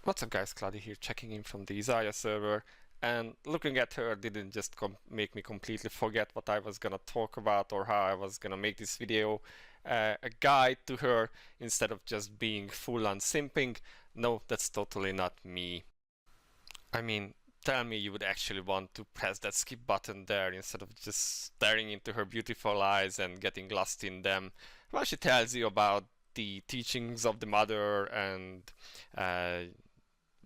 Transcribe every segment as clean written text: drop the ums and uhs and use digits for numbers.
What's up guys, Cloudie here, checking in from the Isaiah server, and looking at her didn't just make me completely forget what I was gonna talk about or how I was gonna make this video a guide to her instead of just being full on simping. No, that's totally not me. I mean, tell me you would actually want to press that skip button there instead of just staring into her beautiful eyes and getting lost in them while she tells you about the teachings of the mother, and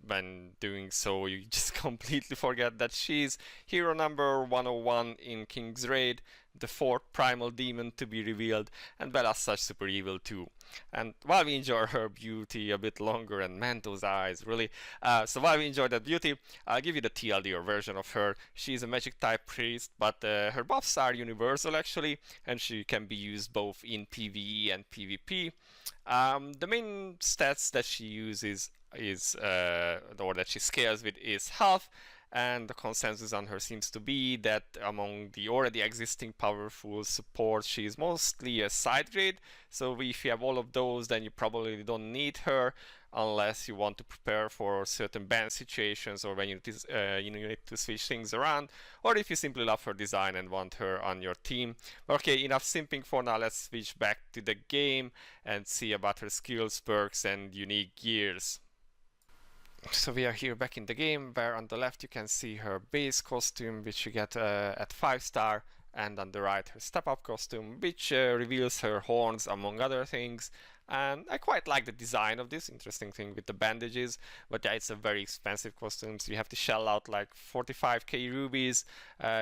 when doing so you just completely forget that she's hero number 101 in *킹스레이드, the fourth primal demon to be revealed, and well, as such super evil too. And while we enjoy her beauty a bit longer, and man, those eyes really, so while we enjoy that beauty, I'll give you the TLD or version of her. She's a magic type priest, but her buffs are universal actually, and she can be used both in PvE and PvP. The main stats that she uses or that she scales with is health, and the consensus on her seems to be that among the already existing powerful support, she is mostly a side grade. So if you have all of those, then you probably don't need her unless you want to prepare for certain ban situations or when you need to switch things around, or if you simply love her design and want her on your team. Okay, enough simping for now. Let's switch back to the game and see about her skills, perks, and unique gears. So we are here back in the game, where on the left you can see her base costume, which you get at 5-star, and on the right her step-up costume, which reveals her horns among other things. And I quite like the design of this, interesting thing with the bandages, but yeah, it's a very expensive costume, so you have to shell out like 45k rubies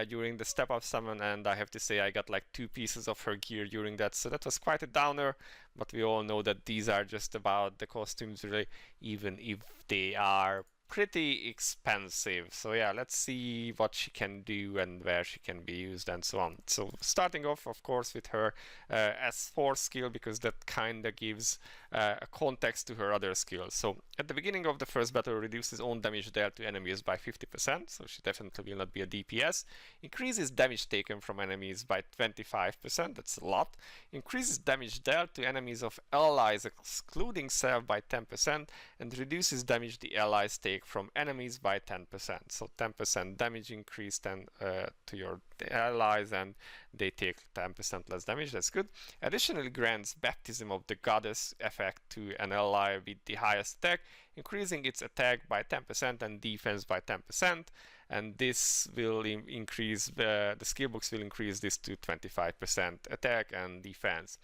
during the step-up summon, and I have to say I got like 2 pieces of her gear during that, so that was quite a downer. But we all know that these are just about the costumes really, even if they are pretty expensive. So yeah, let's see what she can do and where she can be used and so on. So starting off, of course, with her S4 skill, because that kinda gives a context to her other skills. So at the beginning of the first battle, reduces own damage dealt to enemies by 50%, so she definitely will not be a DPS. Increases damage taken from enemies by 25%, that's a lot. Increases damage dealt to enemies of allies excluding self by 10%, and reduces damage the allies take from enemies by 10%. So 10% damage increase then to your allies, and they take 10% less damage. That's good. Additionally, grants Baptism of the Goddess effect to an ally with the highest attack, increasing its attack by 10% and defense by 10%. And this will increase, the skill books will increase this to 25% attack and defense.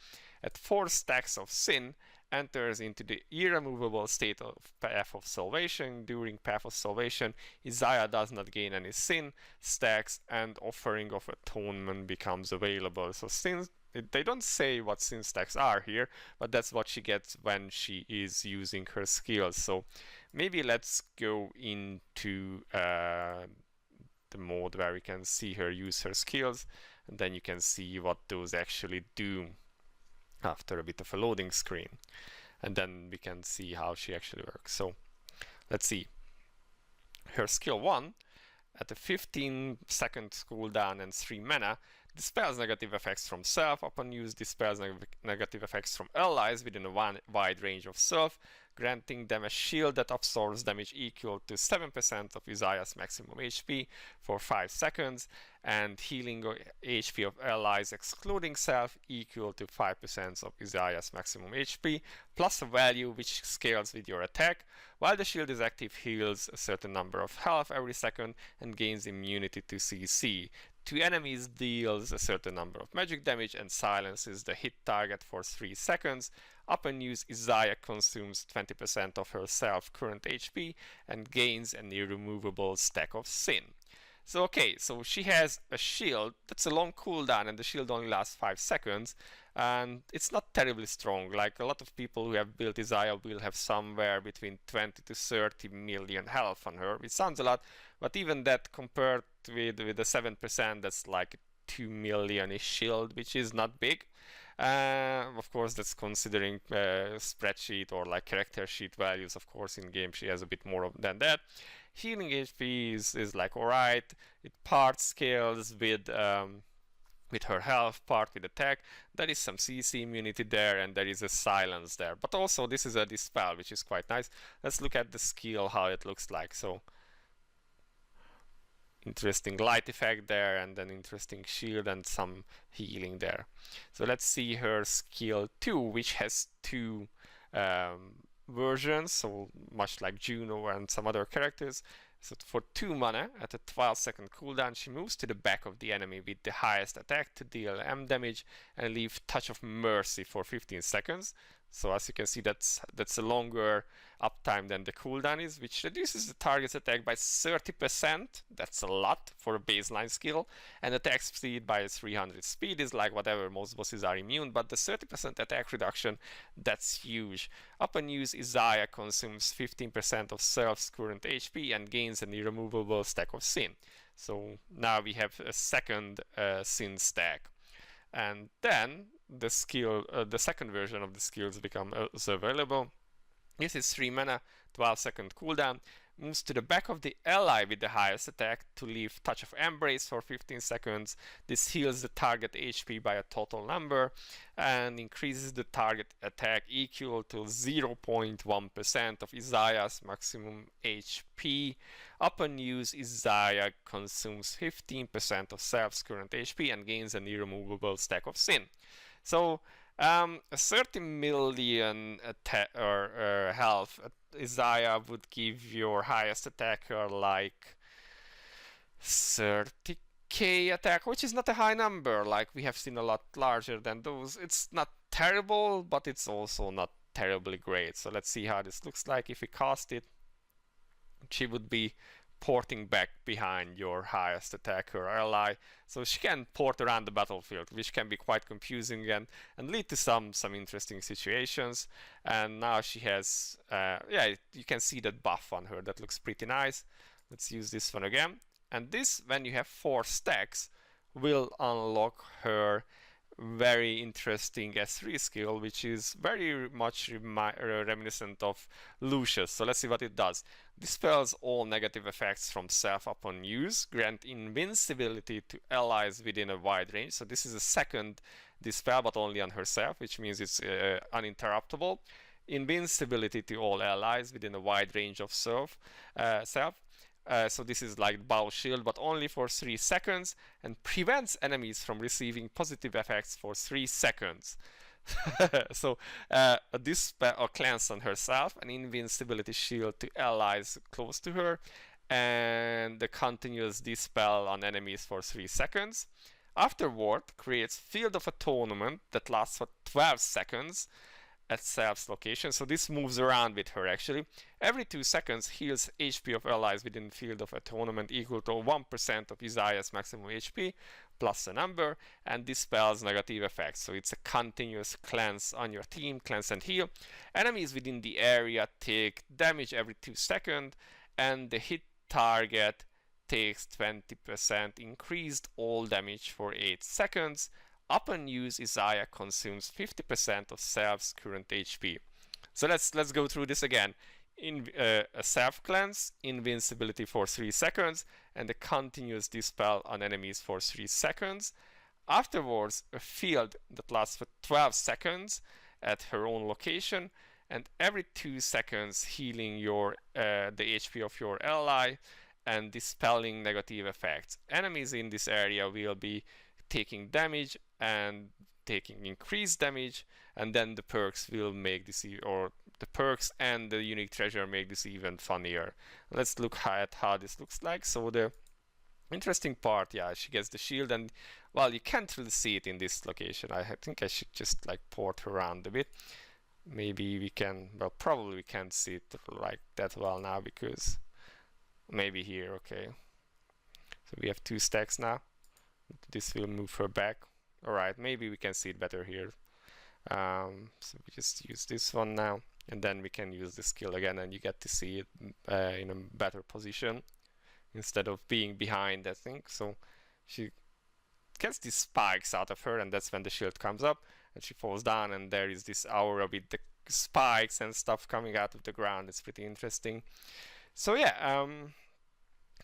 At 4 stacks of Sin, enters into the irremovable state of Path of Salvation. During Path of Salvation, Isaiah does not gain any sin stacks, and Offering of Atonement becomes available. So since they don't say what sin stacks are here, but that's what she gets when she is using her skills. So maybe let's go into the mode where we can see her use her skills, and then you can see what those actually do after a bit of a loading screen, and then we can see how she actually works. So let's see. Her skill 1, at a 15-second cooldown and 3 mana, dispels negative effects from self. Upon use, dispels negative effects from allies within a wide range of self, granting them a shield that absorbs damage equal to 7% of Isaiah's maximum HP for 5 seconds, and healing HP of allies excluding self equal to 5% of Isaiah's maximum HP, plus a value which scales with your attack. While the shield is active, heals a certain number of health every second and gains immunity to CC. To enemies, deals a certain number of magic damage and silences the hit target for 3 seconds. Upon use, Isaiah consumes 20% of her self-current HP and gains an irremovable stack of Sin. So okay, so she has a shield that's a long cooldown, and the shield only lasts 5 seconds, and it's not terribly strong. Like a lot of people who have built Isaiah will have somewhere between 20 to 30 million health on her, which sounds a lot, but even that compared with the 7%, that's like 2 million-ish shield, which is not big. Of course, that's considering spreadsheet or like character sheet values. Of course, in game she has a bit more than that. Healing HP is like alright. It part scales with with her health part with attack. There is some CC immunity there, and there is a silence there. But also this is a dispel, which is quite nice. Let's look at the skill, how it looks like. So interesting light effect there, and then interesting shield and some healing there. So let's see her skill 2, which has two versions, so much like Juno and some other characters. So for 2 mana, at a 12-second cooldown, she moves to the back of the enemy with the highest attack to deal M damage and leave Touch of Mercy for 15 seconds. So as you can see, that's a longer uptime than the cooldown is, which reduces the target's attack by 30%. That's a lot for a baseline skill. And attack speed by 300. Speed is like whatever, most bosses are immune, but the 30% attack reduction, that's huge. Upon use, Isaiah consumes 15% of Self's current HP and gains an irremovable stack of Sin. So now we have a second Sin stack. And then the skill, the second version of the skills become available. This is 3 mana, 12-second cooldown. Moves to the back of the ally with the highest attack to leave Touch of Embrace for 15 seconds. This heals the target HP by a total number and increases the target attack equal to 0.1% of Isaiah's maximum HP. Upon use, Isaiah consumes 15% of Self's current HP and gains an irremovable stack of Sin. So a 30 million health Isaiah would give your highest attacker like 30k attack, which is not a high number. Like, we have seen a lot larger than those. It's not terrible, but it's also not terribly great. So let's see how this looks like. If we cast it, she would be porting back behind your highest attacker ally, so she can port around the battlefield, which can be quite confusing and lead to some interesting situations. And now she has yeah, you can see that buff on her. That looks pretty nice. Let's use this one again, and this, when you have 4 stacks, will unlock her very interesting S3 skill, which is very much reminiscent of Lucius. So let's see what it does. Dispels all negative effects from self upon use. Grant invincibility to allies within a wide range. So this is a second dispel, but only on herself, which means it's uninterruptible. Invincibility to all allies within a wide range of self. So this is like bow shield, but only for 3 seconds, and prevents enemies from receiving positive effects for 3 seconds. So a dispel or cleanse on herself, an invincibility shield to allies close to her, and the continuous dispel on enemies for 3 seconds. Afterward, creates Field of Atonement that lasts for 12 seconds at Self's location. So this moves around with her actually. Every 2 seconds heals HP of allies within Field of Atonement equal to 1% of Isaiah's maximum HP plus a number, and dispels negative effects. So it's a continuous cleanse on your team, cleanse and heal. Enemies within the area take damage every 2 seconds, and the hit target takes 20% increased all damage for 8 seconds. Upon use, Isaiah consumes 50% of Self's current HP. So let's go through this again. A self cleanse, invincibility for 3 seconds, and a continuous dispel on enemies for 3 seconds. Afterwards, a field that lasts for 12 seconds at her own location, and every 2 seconds healing your the HP of your ally and dispelling negative effects. Enemies in this area will be taking damage and taking increased damage, and then the perks will make this, or the perks and the unique treasure make this even funnier. Let's look at how this looks like. So the interesting part, yeah, she gets the shield, and well, you can't really see it in this location. I think I should just like port her around a bit. Maybe we can, well, probably we can't see it like that well now, because maybe here, okay. So we have 2 stacks now. This will move her back. Alright, maybe we can see it better here. So we just use this one now, and then we can use the skill again, and you get to see it in a better position instead of being behind, I think. So she gets these spikes out of her, and that's when the shield comes up, and she falls down, and there is this aura with the spikes and stuff coming out of the ground. It's pretty interesting. So yeah,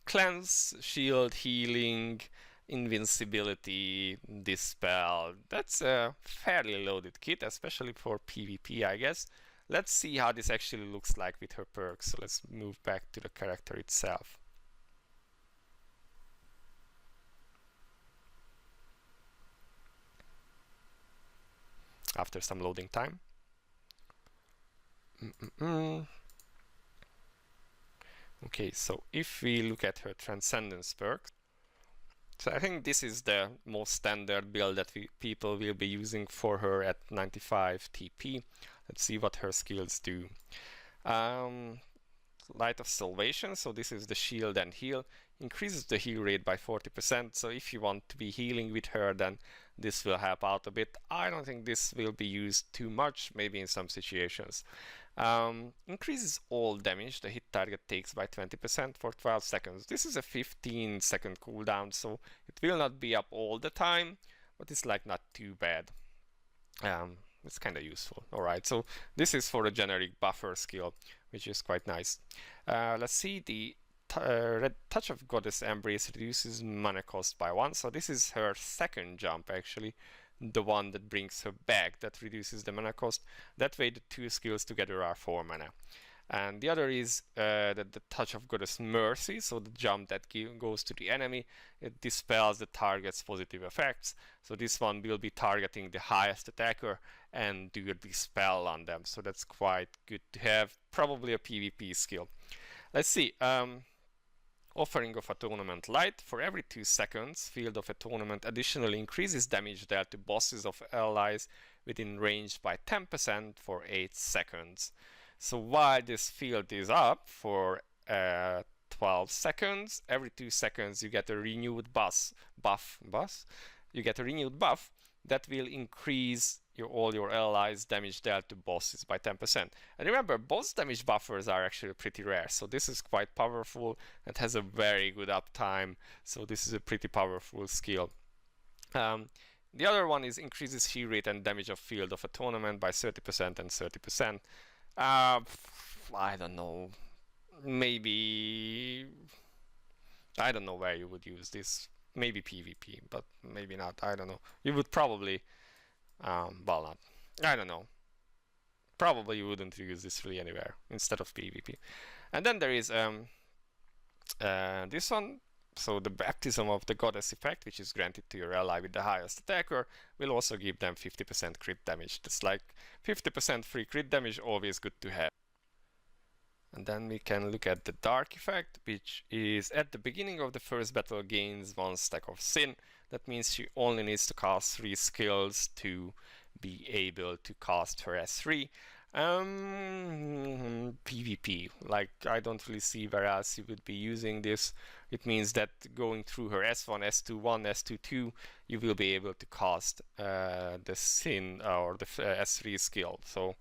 cleanse, shield, healing, invincibility, dispel. That's a fairly loaded kit, especially for PvP, I guess. Let's see how this actually looks like with her perks. So let's move back to the character itself. After some loading time. Okay, so if we look at her Transcendence perk, so I think this is the most standard build that people will be using for her at 95 TP. Let's see what her skills do. Light of Salvation, so this is the shield and heal, increases the heal rate by 40%, so if you want to be healing with her, then this will help out a bit. I don't think this will be used too much, maybe in some situations. Increases all damage the hit target takes by 20% for 12 seconds. This is a 15-second cooldown, so it will not be up all the time, but it's like not too bad. It's kind of useful. Alright, so this is for a generic buffer skill, which is quite nice. Let's see, the Red Touch of Goddess Embrace reduces mana cost by 1, so this is her second jump actually, the one that brings her back, that reduces the mana cost. That way the two skills together are 4 mana. And the other is the Touch of Goddess Mercy, so the jump that goes to the enemy, it dispels the target's positive effects. So this one will be targeting the highest attacker and do a dispel on them. So that's quite good to have, probably a PvP skill. Let's see. Offering of Atonement Light. For every 2 seconds, Field of Atonement additionally increases damage dealt to bosses of allies within range by 10% for 8 seconds. So while this field is up for 12 seconds, every 2 seconds you get a renewed buff. You get a renewed buff that will increase all your allies' damage dealt to bosses by 10%. And remember, boss damage buffers are actually pretty rare, so this is quite powerful and has a very good uptime, so this is a pretty powerful skill. The other one is increases heal rate and damage of Field of Atonement by 30% and 30%. I don't know, maybe, I don't know where you would use this. Maybe PvP, but maybe not. I don't know. You would probably, well, not. I don't know. Probably you wouldn't use this really anywhere instead of PvP. And then there is this one. So the Baptism of the Goddess effect, which is granted to your ally with the highest attacker, will also give them 50% crit damage. That's like 50% free crit damage, always good to have. And then we can look at the Dark effect, which is at the beginning of the first battle gains 1 stack of Sin. That means she only needs to cast 3 skills to be able to cast her S3. PvP, like I don't really see where else you would be using this. It means that going through her S1, S2, 1, S2, 2, you will be able to cast the Sin or the S3 skill. So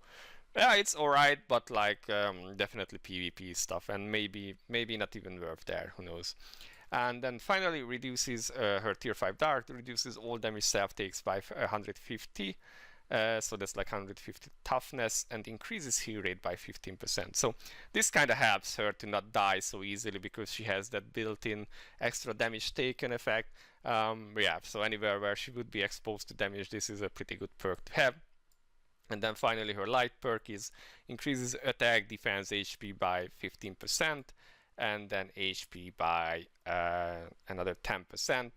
yeah, it's alright, but like definitely PvP stuff, and maybe not even worth there, who knows. And then finally reduces her tier 5 Dark, reduces all damage self takes by 150. So that's like 150 toughness, and increases heal rate by 15%. So this kind of helps her to not die so easily because she has that built-in extra damage taken effect. Yeah, so anywhere where she would be exposed to damage, this is a pretty good perk to have. And then finally her light perk is increases attack, defense, HP by 15%, and then HP by another 10%.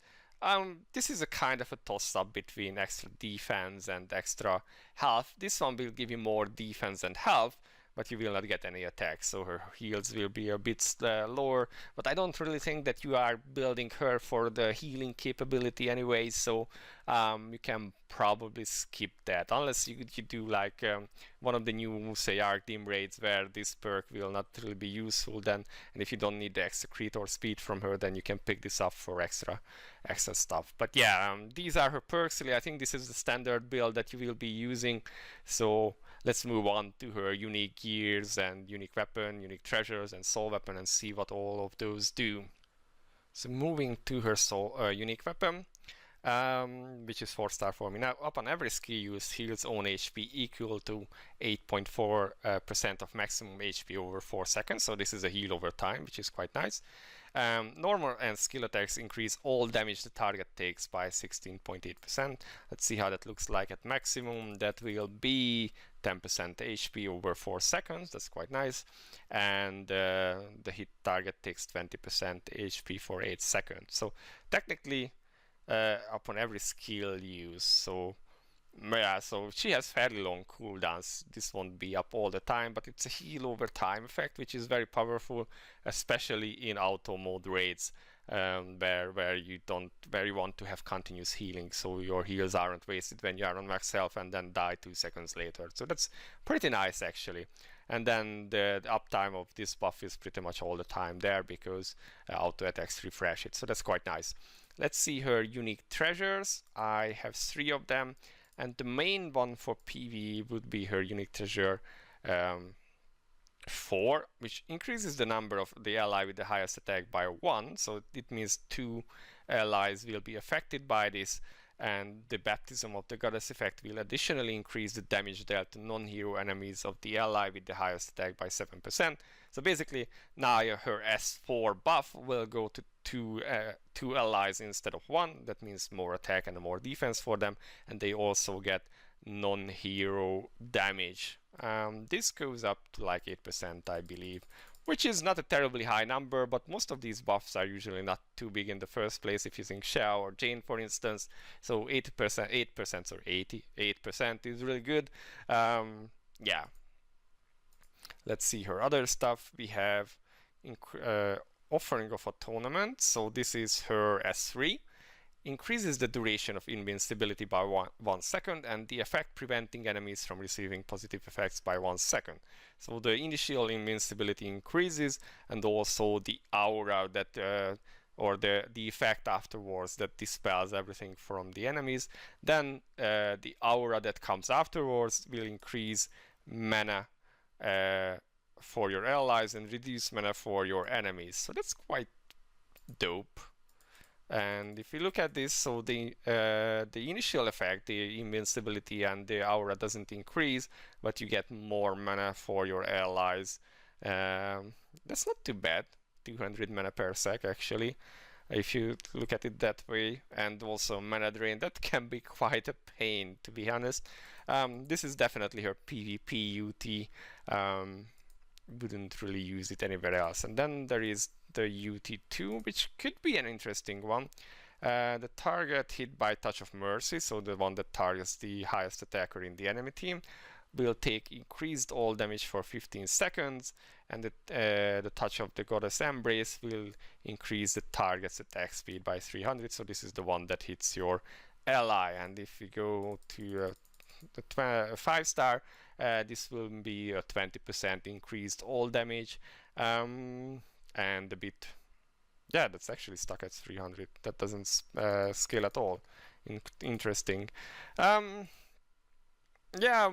This is a kind of a toss-up between extra defense and extra health. This one will give you more defense and health, but you will not get any attacks, so her heals will be a bit lower. But I don't really think that you are building her for the healing capability anyway, so you can probably skip that, unless you do like one of the new, say, Arcdim raids where this perk will not really be useful then, and if you don't need the extra crit or speed from her, then you can pick this up for extra stuff. But yeah, these are her perks. Really, I think this is the standard build that you will be using, so let's move on to her unique gears and unique weapon, unique treasures, and soul weapon, and see what all of those do. So moving to her soul unique weapon, which is 4-star for me. Now, upon every skill use, heals own HP equal to 8.4% of maximum HP over 4 seconds. So this is a heal over time, which is quite nice. Normal and skill attacks increase all damage the target takes by 16.8%. Let's see how that looks like at maximum. That will be 10% HP over 4 seconds. That's quite nice. And the hit target takes 20% HP for 8 seconds. So technically, upon every skill use. So yeah, so she has fairly long cooldowns. This won't be up all the time, but it's a heal over time effect, which is very powerful, especially in auto mode raids, where you want to have continuous healing, so your heals aren't wasted when you are on max health and then die 2 seconds later. So that's pretty nice actually. And then the uptime of this buff is pretty much all the time there because auto attacks refresh it. So that's quite nice. Let's see her unique treasures. I have 3 of them. And the main one for PvE would be her unique treasure 4, which increases the number of the ally with the highest attack by 1. So it means 2 allies will be affected by this. And the baptism of the goddess effect will additionally increase the damage dealt to non-hero enemies of the ally with the highest attack by 7%. So basically, now her S4 buff will go to 2 allies instead of 1. That means more attack and more defense for them, and they also get non-hero damage. This goes up to like 8%, I believe, which is not a terribly high number, but most of these buffs are usually not too big in the first place if using Xiao or Jane, for instance. So 8% or 88% is really good. Yeah. Let's see her other stuff. We have Offering of Atonement. So this is her S3. Increases the duration of invincibility by 1 second, and the effect preventing enemies from receiving positive effects by 1 second. So the initial invincibility increases, and also the aura that or the effect afterwards that dispels everything from the enemies. Then the aura that comes afterwards will increase mana for your allies and reduce mana for your enemies. So that's quite dope. And if you look at this, so the initial effect, the invincibility and the aura doesn't increase, but you get more mana for your allies. That's not too bad, 200 mana per sec actually, if you look at it that way. And also mana drain, that can be quite a pain, to be honest. This is definitely her PvP UT. Wouldn't really use it anywhere else. And then there is the UT2, which could be an interesting one. The target hit by Touch of Mercy, so the one that targets the highest attacker in the enemy team, will take increased all damage for 15 seconds, and the Touch of the Goddess Embrace will increase the target's attack speed by 300. So this is the one that hits your ally. And if we go to the 5-star, this will be a 20% increased all damage, and a bit, yeah, that's actually stuck at 300. That doesn't scale at all. Interesting. Yeah,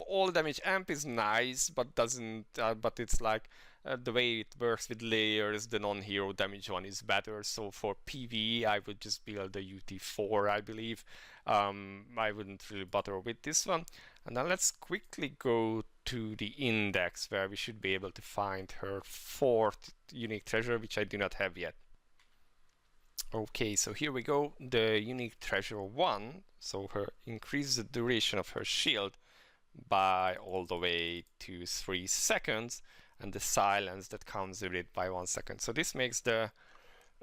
all damage amp is nice, but doesn't. But it's like the way it works with layers. The non-hero damage one is better. So for PvE, I would just build the UT4, I believe. I wouldn't really bother with this one. And then let's quickly go to the index, where we should be able to find her 4th unique treasure, which I do not have yet. Okay, so here we go. The unique treasure 1, so her increases the duration of her shield by all the way to 3 seconds, and the silence that comes with it by 1 second. So this makes the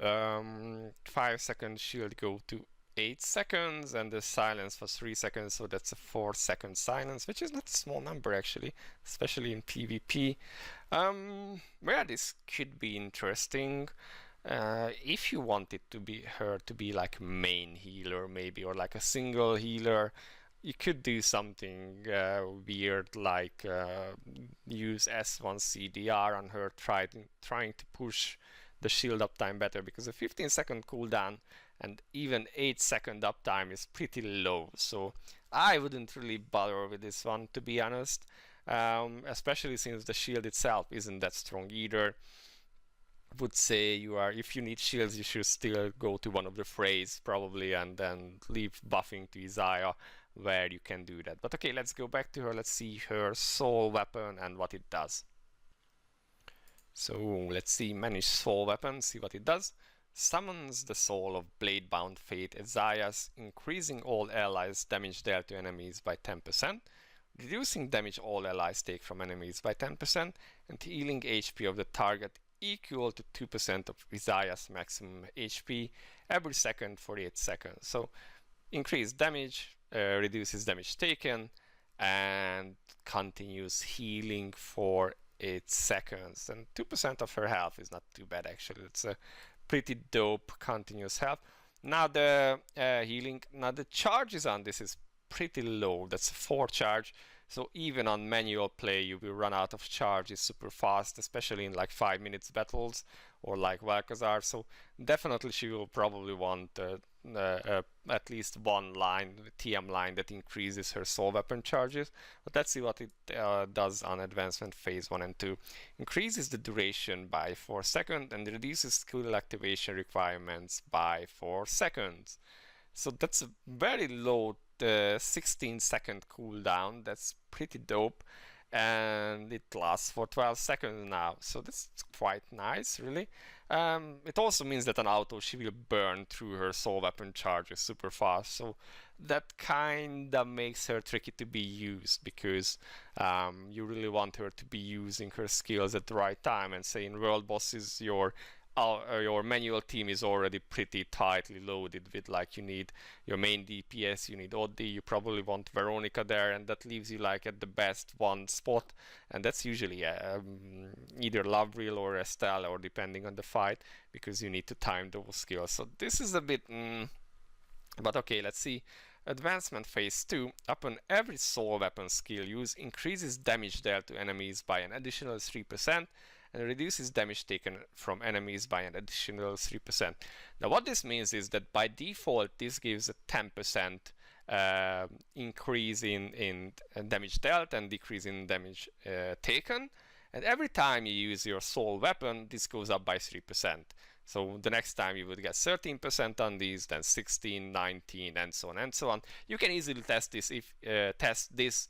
5-second shield go to 8 seconds, and the silence for 3 seconds, so that's a 4-second silence, which is not a small number actually, especially in PvP. Yeah, this could be interesting. If you wanted to be her to be like main healer maybe, or like a single healer, you could do something weird, like use S1 CDR on her, trying to push the shield uptime better, because a 15-second cooldown and even 8-second uptime is pretty low. So I wouldn't really bother with this one, to be honest, especially since the shield itself isn't that strong either. would say if you need shields, you should still go to one of the phrase probably, and then leave buffing to Isaiah where you can do that. But okay, let's go back to her. Let's see her soul weapon and what it does. So let's see, manage soul weapon, see what it does. Summons the soul of Bladebound Fate Isaias, increasing all allies damage dealt to enemies by 10%, reducing damage all allies take from enemies by 10%, and healing HP of the target equal to 2% of Isaiah's maximum HP every second for 8 seconds. So increased damage, reduces damage taken, and continuous healing for 8 seconds. And 2% of her health is not too bad actually. It's a pretty dope continuous health. Now the healing, now the charges on this is pretty low. That's 4 charge. So even on manual play, you will run out of charges super fast, especially in like 5 minutes battles or like Valkazar. So definitely she will probably want at least one line, TM line, that increases her soul weapon charges. But let's see what it does on advancement phase 1 and 2. Increases the duration by 4 seconds and reduces skill activation requirements by 4 seconds. So that's a very low 16-second cooldown. That's pretty dope, and it lasts for 12 seconds now, so that's quite nice, really. It also means that an auto, she will burn through her soul weapon charges super fast, so that kinda makes her tricky to be used, because you really want her to be using her skills at the right time. And say in world bosses, your manual team is already pretty tightly loaded with, like, you need your main DPS, you need OD, you probably want Veronica there, and that leaves you like at the best one spot, and that's usually either Lovril or Estelle, or depending on the fight, because you need to time those skills. So this is a bit but okay, let's see. Advancement phase 2, upon every soul weapon skill use, increases damage dealt to enemies by an additional 3%, and reduces damage taken from enemies by an additional 3%. Now what this means is that by default this gives a 10% increase in damage dealt and decrease in damage taken, and every time you use your soul weapon this goes up by 3%. So the next time you would get 13% on these, then 16, 19, and so on and so on. You can easily test this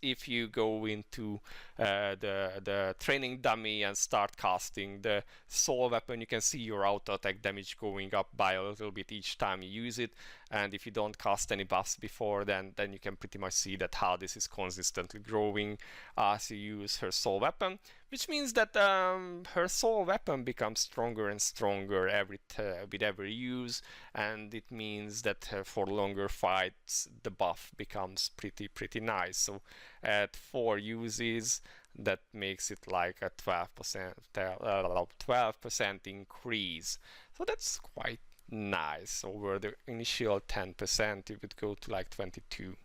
if you go into the training dummy and start casting the soul weapon. You can see your auto attack damage going up by a little bit each time you use it. And if you don't cast any buffs before, then you can pretty much see that how this is consistently growing as you use her soul weapon, which means that her soul weapon becomes stronger and stronger with every use, and it means that for longer fights the buff becomes pretty nice. So at 4 uses, that makes it like a 12% increase. So that's quite nice. Over the initial 10% it would go to like 22,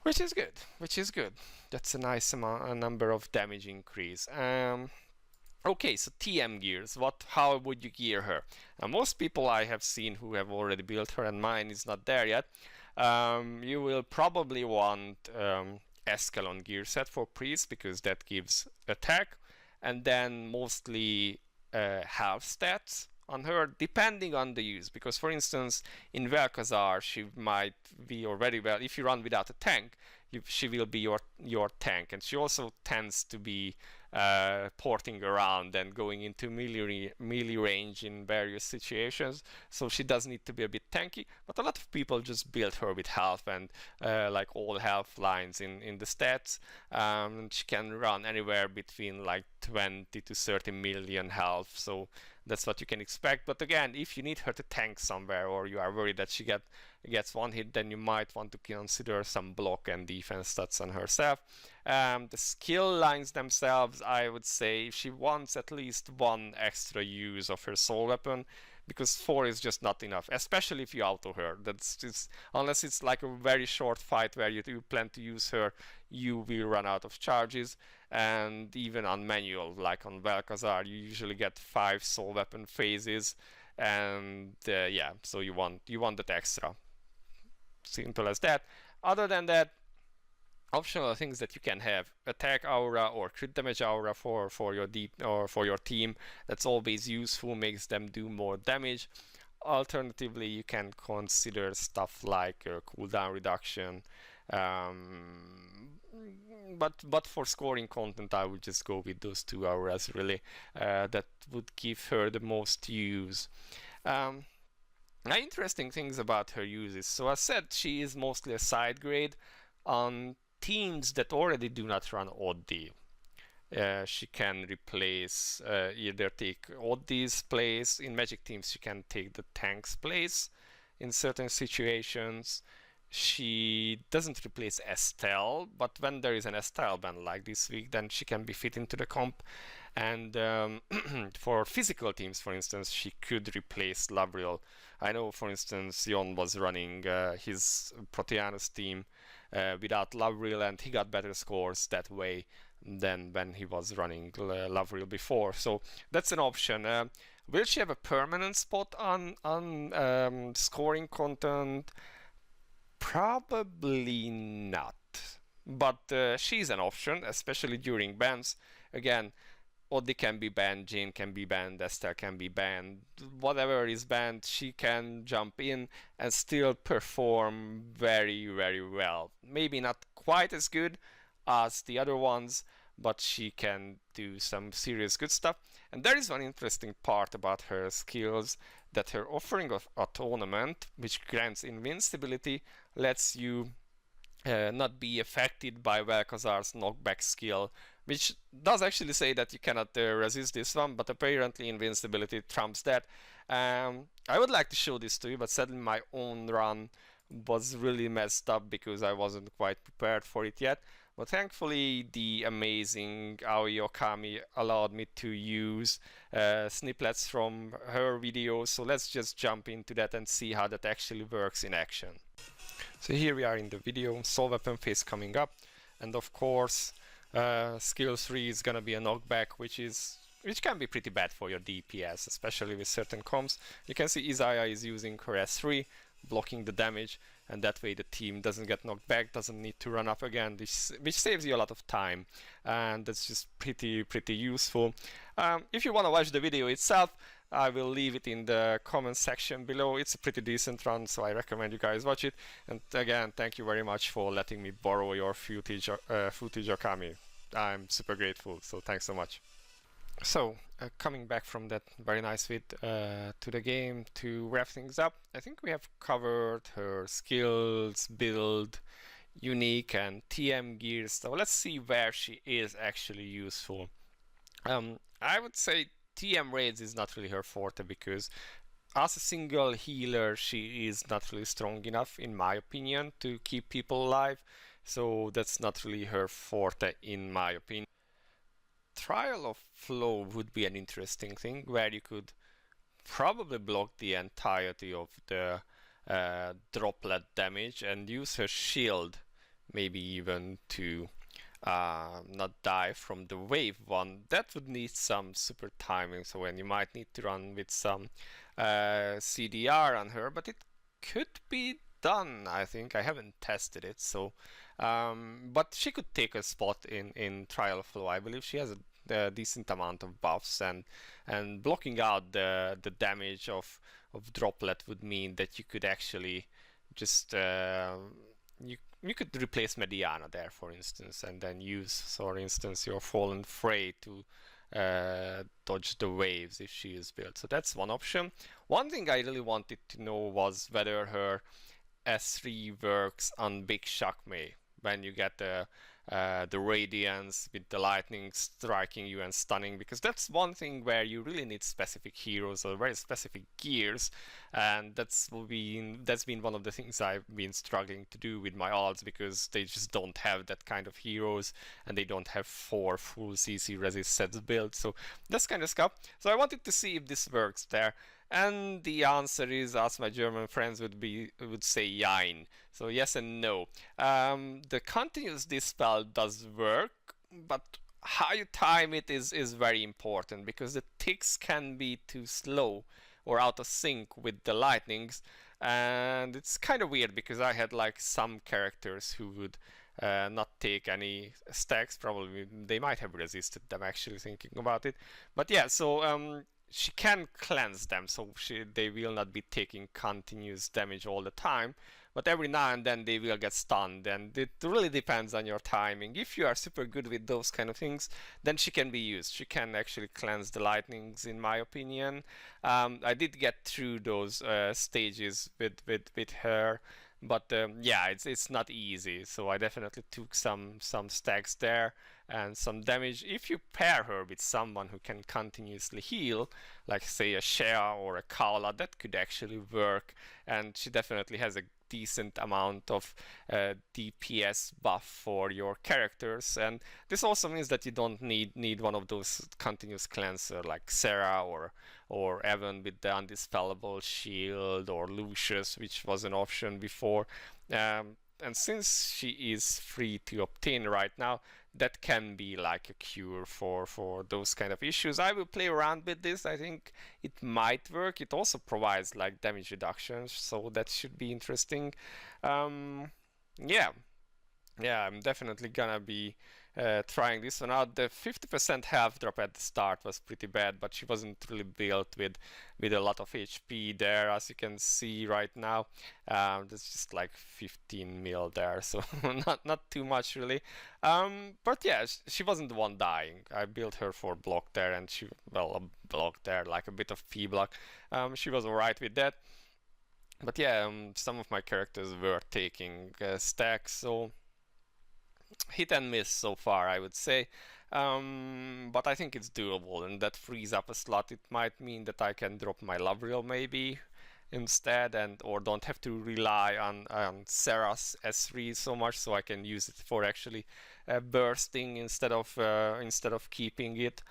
which is good. That's a nice a number of damage increase. Okay, so TM gears, how would you gear her? Most people I have seen who have already built her, and mine is not there yet, you will probably want Escalon gear set for priest, because that gives attack, and then mostly health stats on her, depending on the use. Because for instance in Valkazar she might be already, well, if you run without a tank, she will be your tank, and she also tends to be porting around and going into melee range in various situations, so she does need to be a bit tanky. But a lot of people just build her with health and like all health lines in the stats. She can run anywhere between like 20 to 30 million health, so that's what you can expect. But again, if you need her to tank somewhere, or you are worried that she gets one hit, then you might want to consider some block and defense stats on herself. The skill lines themselves, I would say if she wants at least one extra use of her soul weapon, because 4 is just not enough, especially if you auto her. That's just, unless it's like a very short fight where you plan to use her, you will run out of charges. And even on manual, like on Valkazar, you usually get 5 soul weapon phases, and yeah, so you want that extra. Simple as that. Other than that, optional things that you can have: attack aura or crit damage aura for your deep or for your team. That's always useful, makes them do more damage. Alternatively, you can consider stuff like cooldown reduction, but for scoring content I would just go with those two auras really. That would give her the most use. Interesting things about her uses. So I said she is mostly a side grade on teams that already do not run Oddie. She can replace, either take Oddie's place. In Magic teams, she can take the tank's place in certain situations. She doesn't replace Estelle, but when there is an Estelle ban like this week, then she can be fit into the comp. And for physical teams, for instance, she could replace Lavril. I know, for instance, Jon was running his Proteanus team without Lavril, and he got better scores that way than when he was running Lavril before. So that's an option. Will she have a permanent spot on scoring content? Probably not. But she's an option, especially during bans. Again, Oddie can be banned, Jane can be banned, Esther can be banned. Whatever is banned, she can jump in and still perform very, very well. Maybe not quite as good as the other ones, but she can do some serious good stuff. And there is one interesting part about her skills, that her offering of Atonement, which grants invincibility, lets you not be affected by Vel'Khazar's knockback skill, which does actually say that you cannot resist this one, but apparently invincibility trumps that. I would like to show this to you, but sadly my own run was really messed up because I wasn't quite prepared for it yet. But thankfully the amazing Aoi Okami allowed me to use snippets from her videos, so let's just jump into that and see how that actually works in action. So here we are in the video, soul weapon phase coming up, and of course skill 3 is gonna be a knockback, which can be pretty bad for your DPS, especially with certain comps. You can see Isaiah is using her S3, blocking the damage, and that way the team doesn't get knocked back, doesn't need to run up again, which saves you a lot of time, and that's just pretty useful. If you want to watch the video itself, I will leave it in the comment section below. It's a pretty decent run, so I recommend you guys watch it. And again, thank you very much for letting me borrow your footage, Okami. I'm super grateful, so thanks so much. So, coming back from that very nice vid to the game, to wrap things up, I think we have covered her skills, build, unique and TM gears. So let's see where she is actually useful. I would say TM raids is not really her forte, because as a single healer she is not really strong enough, in my opinion, to keep people alive. So that's not really her forte, in my opinion. Trial of Flow would be an interesting thing, where you could probably block the entirety of the droplet damage and use her shield, maybe even to not die from the wave one. That would need some super timing, so when you might need to run with some CDR on her, but it could be done, I think. I haven't tested it, so but she could take a spot in Trial of Flow. I believe she has a decent amount of buffs, and blocking out the damage of droplet would mean that you could actually just you could replace Mediana there, for instance, and then use, for instance, your Fallen Frey to dodge the waves if she is built. So that's one option. One thing I really wanted to know was whether her S3 works on Big Shockmei, when you get the radiance with the lightning striking you and stunning, because that's one thing where you really need specific heroes or very specific gears, and that's been one of the things I've been struggling to do with my alts, because they just don't have that kind of heroes, and they don't have 4 full CC resist sets built. So that's kind of stuff. So I wanted to see if this works there. And the answer is, as my German friends would say, jein. So yes and no. The continuous dispel does work, but how you time it is very important, because the ticks can be too slow or out of sync with the lightnings, and it's kind of weird, because I had like some characters who would not take any stacks. Probably they might have resisted them, actually thinking about it. But yeah, so she can cleanse them, so they will not be taking continuous damage all the time, but every now and then they will get stunned, and it really depends on your timing. If you are super good with those kind of things, then she can be used. She can actually cleanse the lightnings, in my opinion. I did get through those stages with her, but yeah, it's not easy. So I definitely took some stacks there and some damage. If you pair her with someone who can continuously heal, like say a Shea or a Kaula, that could actually work. And she definitely has a decent amount of DPS buff for your characters, and this also means that you don't need one of those continuous cleanser like Sarah or Evan with the undispellable shield, or Lucius, which was an option before. And since she is free to obtain right now, that can be like a cure for those kind of issues. I will play around with this. I think it might work. It also provides like damage reductions, so that should be interesting. Yeah, I'm definitely gonna be trying this one out. The 50% health drop at the start was pretty bad, but she wasn't really built with a lot of HP there, as you can see right now. There's just like 15 mil there, so not too much really. But yeah, she wasn't the one dying. I built her for block there, and she, well, a block there, like a bit of P block. She was alright with that. But yeah, some of my characters were taking stacks, so hit and miss so far, I would say. But I think it's doable, and that frees up a slot. It might mean that I can drop my Lavriel maybe instead, or don't have to rely on Sarah's S3 so much, so I can use it for actually bursting instead of keeping it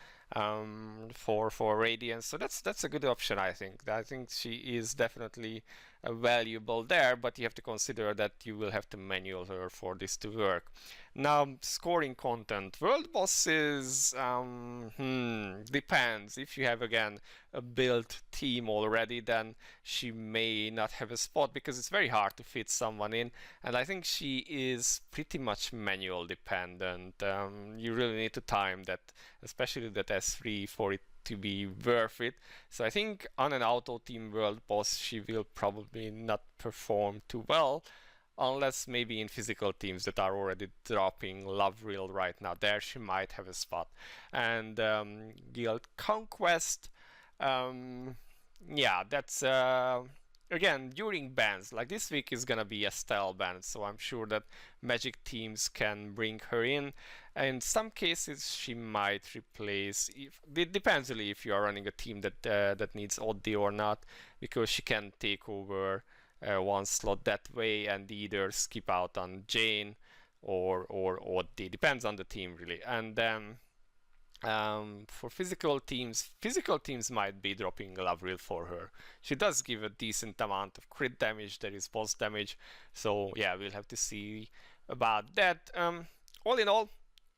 for Radiance. So that's a good option, I think. I think she is definitely valuable there, but you have to consider that you will have to manual her for this to work. Now, scoring content. World bosses, depends. If you have, again, a built team already, then she may not have a spot, because it's very hard to fit someone in, and I think she is pretty much manual dependent. You really need to time that, especially that S3, for it to be worth it. So I think on an auto team world boss, she will probably not perform too well, unless maybe in physical teams that are already dropping Lavriel right now. There she might have a spot. And Guild Conquest, yeah, that's again, during bans, like this week is gonna be a style ban, so I'm sure that Magic teams can bring her in. In some cases, she might replace. It depends really if you are running a team that needs Oddie or not, because she can take over one slot that way and either skip out on Jane or Oddie. Depends on the team really. And then for physical teams might be dropping Lavriel for her. She does give a decent amount of crit damage. There is boss damage, so yeah, we'll have to see about that. All in all,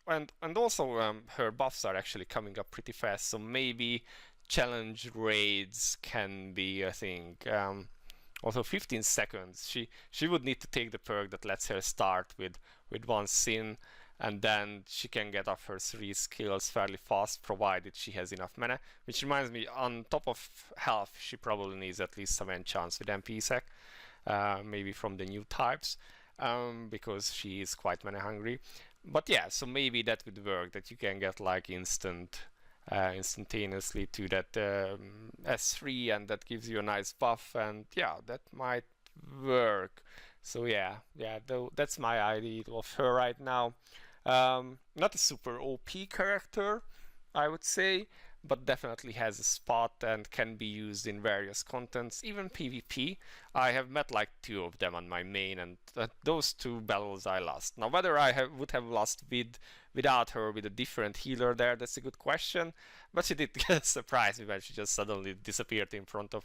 and also her buffs are actually coming up pretty fast, so maybe challenge raids can be a thing. Also 15 seconds. She would need to take the perk that lets her start with one sin, and then she can get off her 3 skills fairly fast, provided she has enough mana. Which reminds me, on top of health, she probably needs at least some enchants with MP sec, maybe from the new types, because she is quite mana hungry. But yeah, so maybe that would work, that you can get like instantaneously to that S3, and that gives you a nice buff, and yeah, that might work. So yeah, that's my idea of her right now. Not a super OP character, I would say, but definitely has a spot and can be used in various contents, even PvP. I have met like 2 of them on my main, and those 2 battles I lost. Now, whether I would have lost without her, with a different healer there, that's a good question. But she did surprise me when she just suddenly disappeared in front of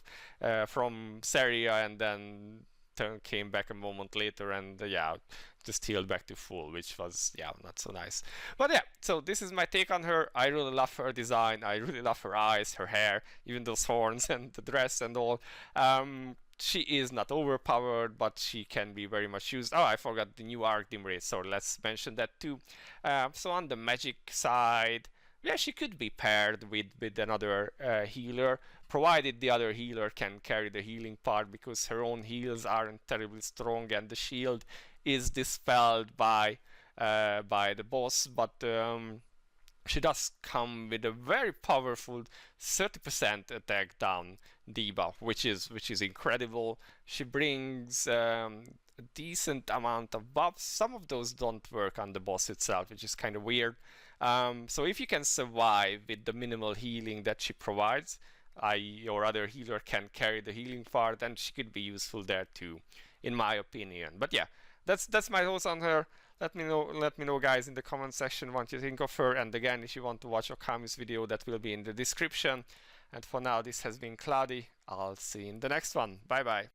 from Seria, and then came back a moment later, and yeah, just healed back to full, which was, yeah, not so nice. But yeah, so this is my take on her. I really love her design. I really love her eyes, her hair, even those horns and the dress and all. she is not overpowered, but she can be very much used. Oh, I forgot the new Arcdim race, so let's mention that too. So on the magic side, yeah, she could be paired with another healer, provided the other healer can carry the healing part, because her own heals aren't terribly strong, and the shield is dispelled by the boss. But she does come with a very powerful 30% attack down debuff, which is incredible. She brings a decent amount of buffs. Some of those don't work on the boss itself, which is kind of weird. So if you can survive with the minimal healing that she provides, your other healer can carry the healing part, and she could be useful there too, in my opinion. But yeah, that's my thoughts on her. Let me know guys in the comment section what you think of her, and again, if you want to watch Okami's video, that will be in the description. And for now, this has been Cloudie. I'll see you in the next one. Bye bye.